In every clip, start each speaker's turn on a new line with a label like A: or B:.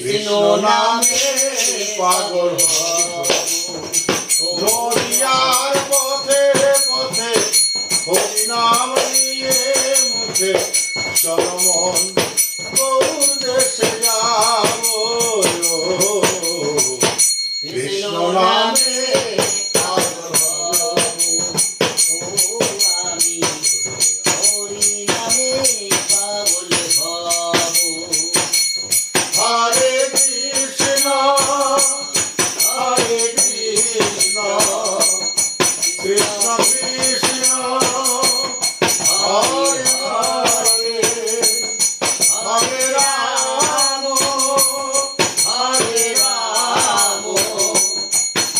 A: কৃষ্ণ নামে পাগল দরিয়ার পথে পথে হরি নাম নিয়ে মুখে চলো মন গৌর দেশে যাব কৃষ্ণ নামে পাগল
B: আমি হরি নামে পাগল হব।
A: হরে কৃষ্ণ কৃষ্ণ কৃষ্ণ হরে হরে হরে রাম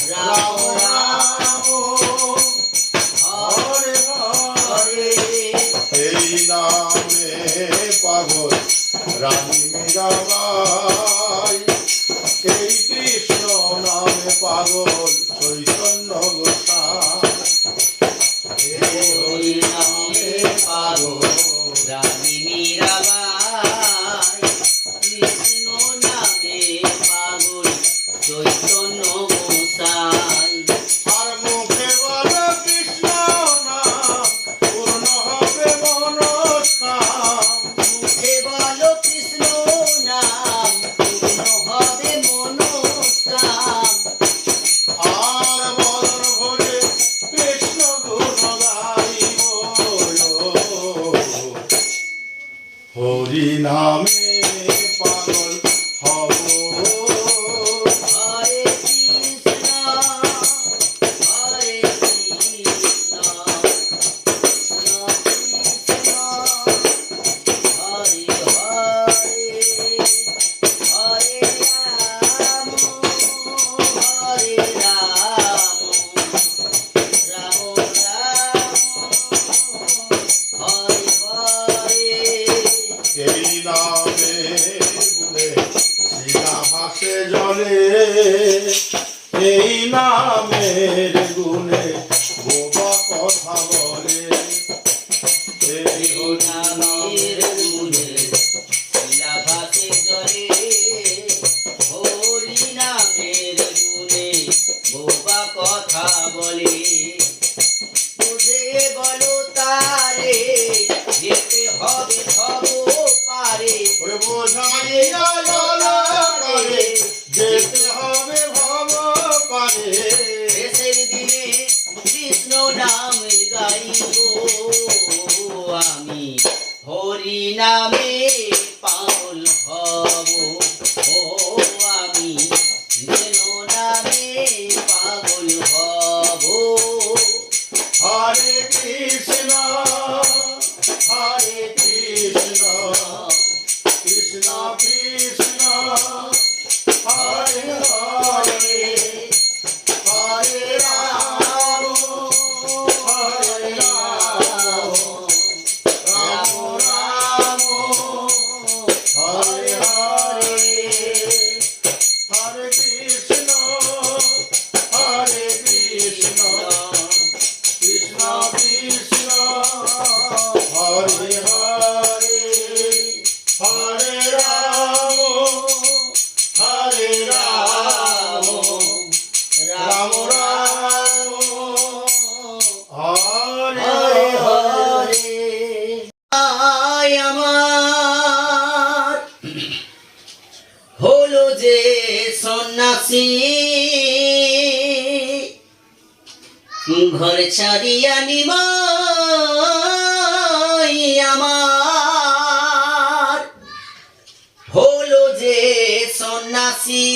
A: রাম রাম হরে হরে এই নামে পাগল রানী মীরাবাই এই কৃষ্ণ নামে পাগল চৈতন্য গোসাই এই হরি নামে পাগল
B: রানী মীরাবাই কৃষ্ণ নামে পাগল চৈতন্য গোসাই।
A: আর মুখে বলো কৃষ্ণ নাম পূর্ণ হবে মনস্কাম
B: মুখে বলো কৃষ্ণ নাম পূর্ণ হবে মনস্কাম।
A: আর বদন ভরে কৃষ্ণ গুণ গাইব হরি নামে পাগল হব
B: হরে কৃষ্ণ হরে কৃষ্ণ কৃষ্ণ কৃষ্ণ হরে হরে হরে রাম হরে রাম রাম রাম হরে হরে।
A: এই নামে গুনে শিলা ভাসে জলে এই নামের গুনে বোবা কথা বলে এই
B: নামের গুণে শিলা ভাসে জলে হরি নামের গুণে বোবা কথা বলে। বুঝে বলো তারে যেতে হবে ভব পারে।
A: ওরে বোঝাইয়া ললা করে যেতে হবে ভব পারে
B: শেষের দিনে কৃষ্ণ নাম গাইব আমি হরি নামে পাগল হব। ও আমি কৃষ্ণ নামে পাগল হব।
A: হরে কৃষ্ণ কৃষ্ণ কৃষ্ণ হরে হরে হরে রাম রাম রাম হরে হরে হরে কৃষ্ণ কৃষ্ণ কৃষ্ণ হরে হরে হরে রাম রাম রাম হরে হরে
B: আয় আমার হলো যে সন্ন্যাসী ঘর ছাড়িয়া নিমাই আমার হলো যে সন্ন্যাসী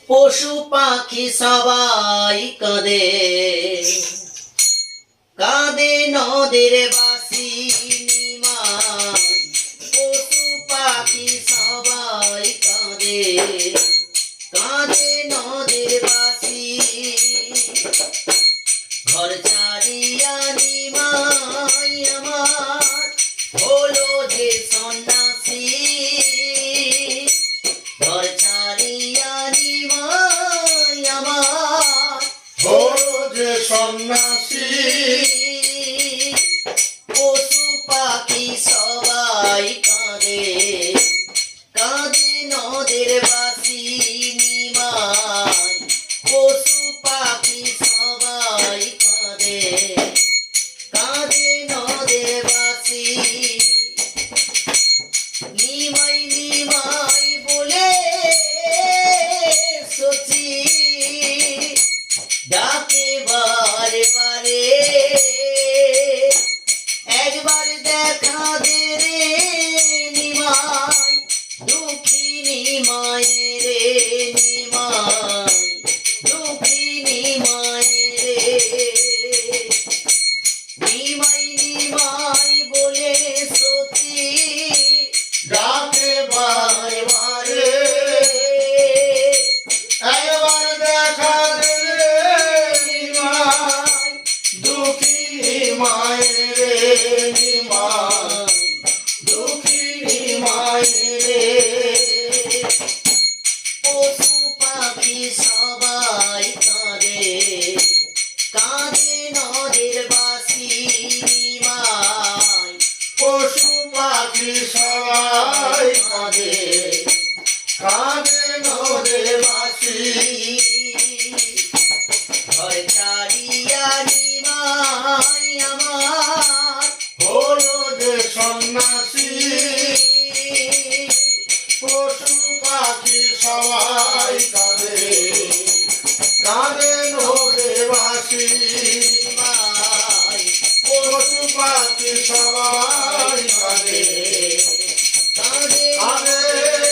B: পশু পাখি সবাই কাঁদে কাঁদে নদের বাসি নিমাই পশু পাখি সবাই কাঁদে কাঁদে নদের বাসি ঘর ছাড়িয়া নিমাই আমার হলো যে সন্ন্যাসী ঘর ছাড়িয়া নিমাই আমার
A: হলো যে সন্ন্যাসী
B: পশু পাখি সবাই কাঁদে কাঁদে
A: কাঁদে নদে বাসি
B: ঘর ছাড়িয়া নিমাই আমার
A: হলো যে সন্ন্যাসী পশু পাখি সবাই কাঁদে কাঁদে নদে বাসি
B: নিমাই
A: পশু পাখি সবাই কাঁদে
B: কাঁদে
A: কাঁদে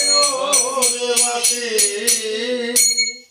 A: নদে বাসি